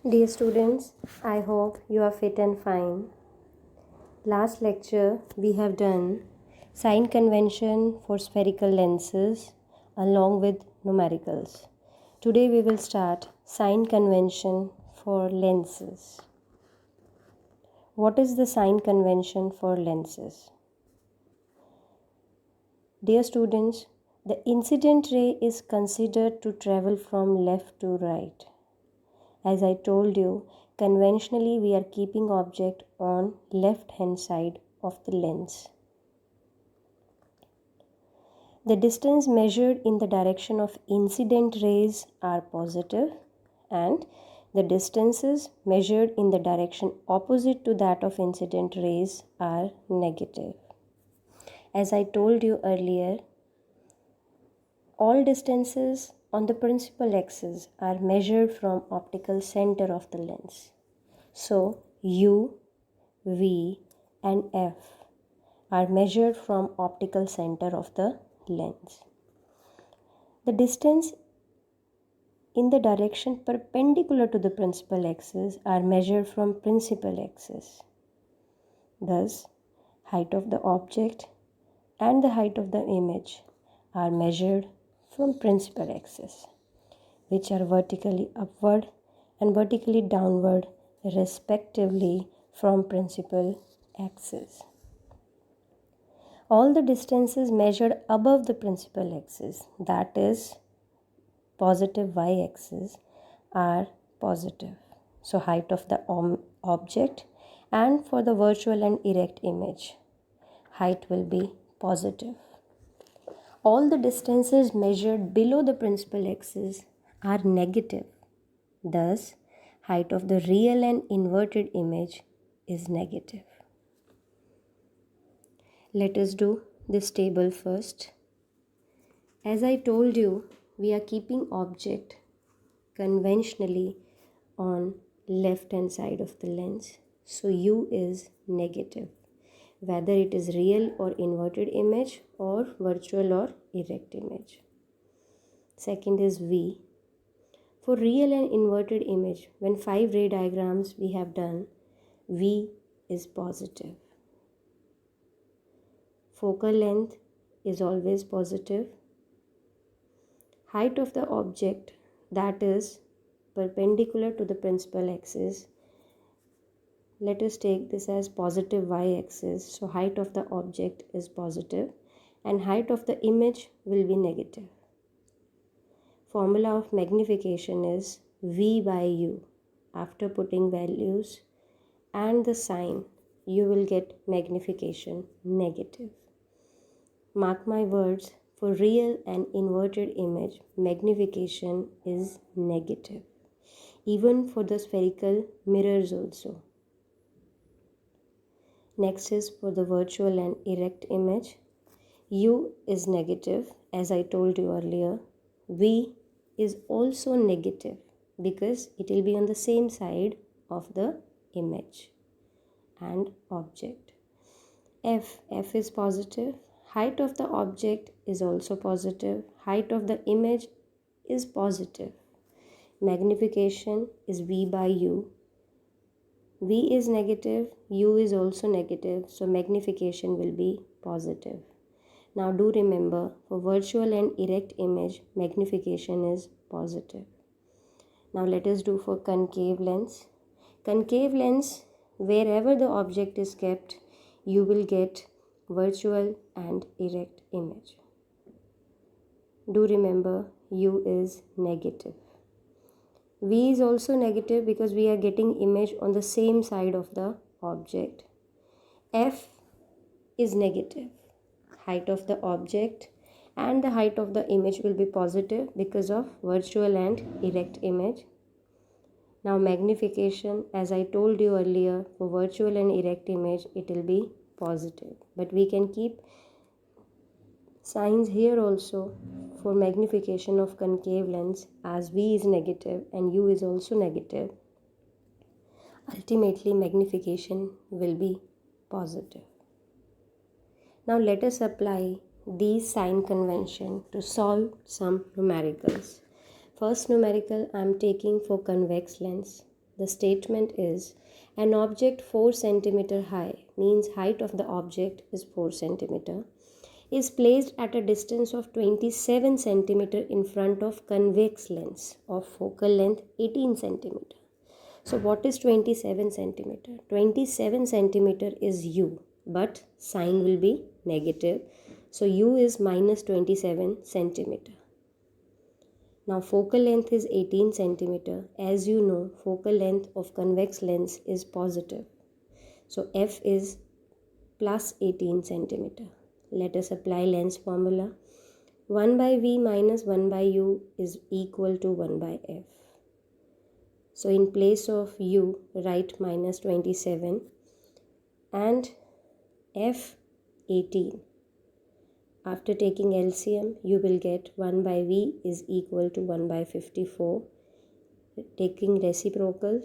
Dear students, I hope you are fit and fine. Last lecture we have done sign convention for spherical lenses along with numericals. Today we will start sign convention for lenses. What is the sign convention for lenses? Dear students, the incident ray is considered to travel from left to right. As I told you, conventionally we are keeping object on left hand side of the lens. The distance measured in the direction of incident rays are positive and the distances measured in the direction opposite to that of incident rays are negative. As I told you earlier, all distances on the principal axis are measured from optical center of the lens. So, U, V and F are measured from optical center of the lens. The distance in the direction perpendicular to the principal axis are measured from principal axis. Thus, height of the object and the height of the image are measured from principal axis, which are vertically upward and vertically downward respectively from principal axis. All the distances measured above the principal axis, that is positive y-axis, are positive. So height of the object and for the virtual and erect image, height will be positive. All the distances measured below the principal axis are negative. Thus, height of the real and inverted image is negative. Let us do this table first. As I told you, we are keeping object conventionally on left hand side of the lens. So U is negative, whether it is real or inverted image or virtual or erect image. Second is V. For real and inverted image, when 5 ray diagrams we have done, V is positive. Focal length is always positive. Height of the object, that is perpendicular to the principal axis, let us take this as positive y-axis. So height of the object is positive and height of the image will be negative. Formula of magnification is V by U. After putting values and the sign, you will get magnification negative. Mark my words, for real and inverted image, magnification is negative. Even for the spherical mirrors also. Next is for the virtual and erect image. U is negative, as I told you earlier. V is also negative because it will be on the same side of the image and object. F is positive. Height of the object is also positive. Height of the image is positive. Magnification is V by U. V is negative, U is also negative, so magnification will be positive. Now do remember, for virtual and erect image, magnification is positive. Now let us do for concave lens. Concave lens, wherever the object is kept, you will get virtual and erect image. Do remember, U is negative. V is also negative because we are getting image on the same side of the object. F is negative. Height of the object and the height of the image will be positive because of virtual and erect image. Now magnification, as I told you earlier, for virtual and erect image it will be positive. But we can keep signs here also for magnification of concave lens, as V is negative and U is also negative. Ultimately magnification will be positive. Now let us apply these sign convention to solve some numericals. First numerical I am taking for convex lens. The statement is an object 4 centimeter high, means height of the object is 4 centimeter, is placed at a distance of 27 centimeter in front of convex lens of focal length 18 centimeter. So what is 27 centimeter? 27 centimeter is u, but sign will be negative. So u is minus 27 centimeter. Now focal length is 18 centimeter. As you know, focal length of convex lens is positive. So f is plus 18 centimeter. Let us apply lens formula. 1 by v minus 1 by u is equal to 1 by f. So in place of u, write minus 27 and f 18. After taking LCM, you will get 1 by v is equal to 1 by 54. Taking reciprocal,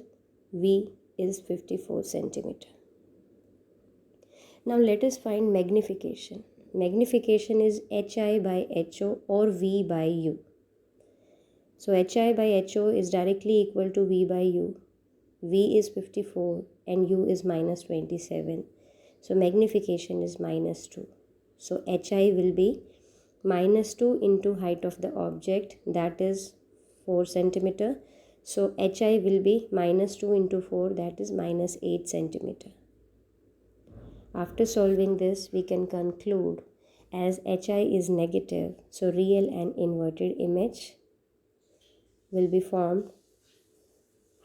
v is 54 centimeter. Now let us find magnification. Magnification is hi by ho or v by u. So hi by ho is directly equal to v by u. V is 54 and u is minus 27. So magnification is minus 2. So hi will be minus 2 into height of the object, that is 4 centimeter. So hi will be minus 2 into 4, that is minus 8 centimeter. After solving this, we can conclude as hi is negative, so real and inverted image will be formed.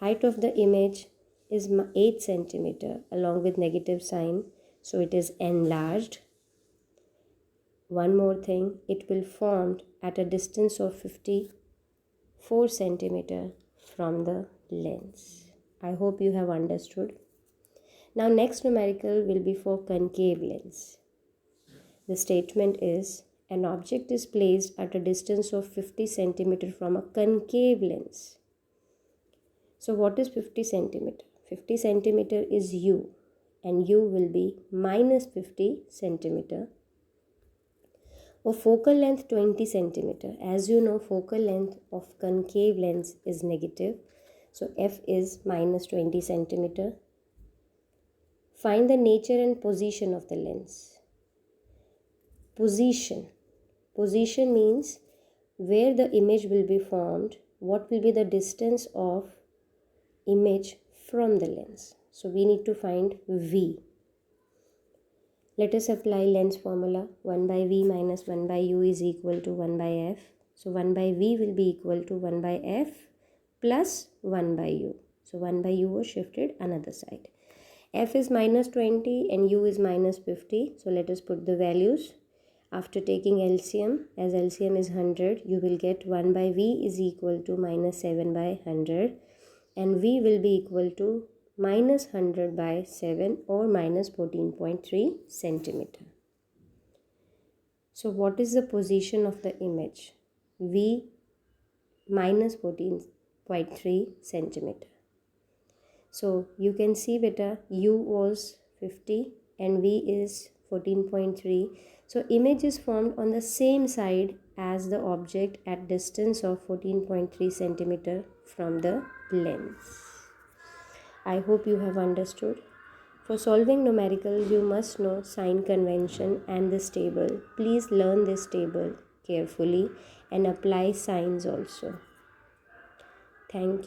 Height of the image is 8 centimeter along with negative sign, so it is enlarged. One more thing, it will formed at a distance of 54 centimeter from the lens. I hope you have understood. Now next numerical will be for concave lens. The statement is an object is placed at a distance of 50 centimeter from a concave lens. So what is 50 centimeter? 50 centimeter is u and u will be minus 50 centimeter. Of focal length 20 centimeter. As you know, focal length of concave lens is negative. So f is minus 20 centimeter. Find the nature and position of the lens. Position. Position means where the image will be formed, what will be the distance of image from the lens. So we need to find v. Let us apply lens formula. 1 by v minus 1 by u is equal to 1 by f. So 1 by v will be equal to 1 by f plus 1 by u. So 1 by u was shifted another side. F is minus 20 and u is minus 50. So let us put the values. After taking LCM, as LCM is 100, you will get 1 by v is equal to minus 7 by 100. And v will be equal to minus 100 by 7 or minus 14.3 centimeter. So what is the position of the image? V minus 14.3 centimeter. So you can see beta u was 50 and v is 14.3. So image is formed on the same side as the object at distance of 14.3 centimeter from the lens. I hope you have understood. For solving numericals, you must know sign convention and this table. Please learn this table carefully and apply signs also. Thank you.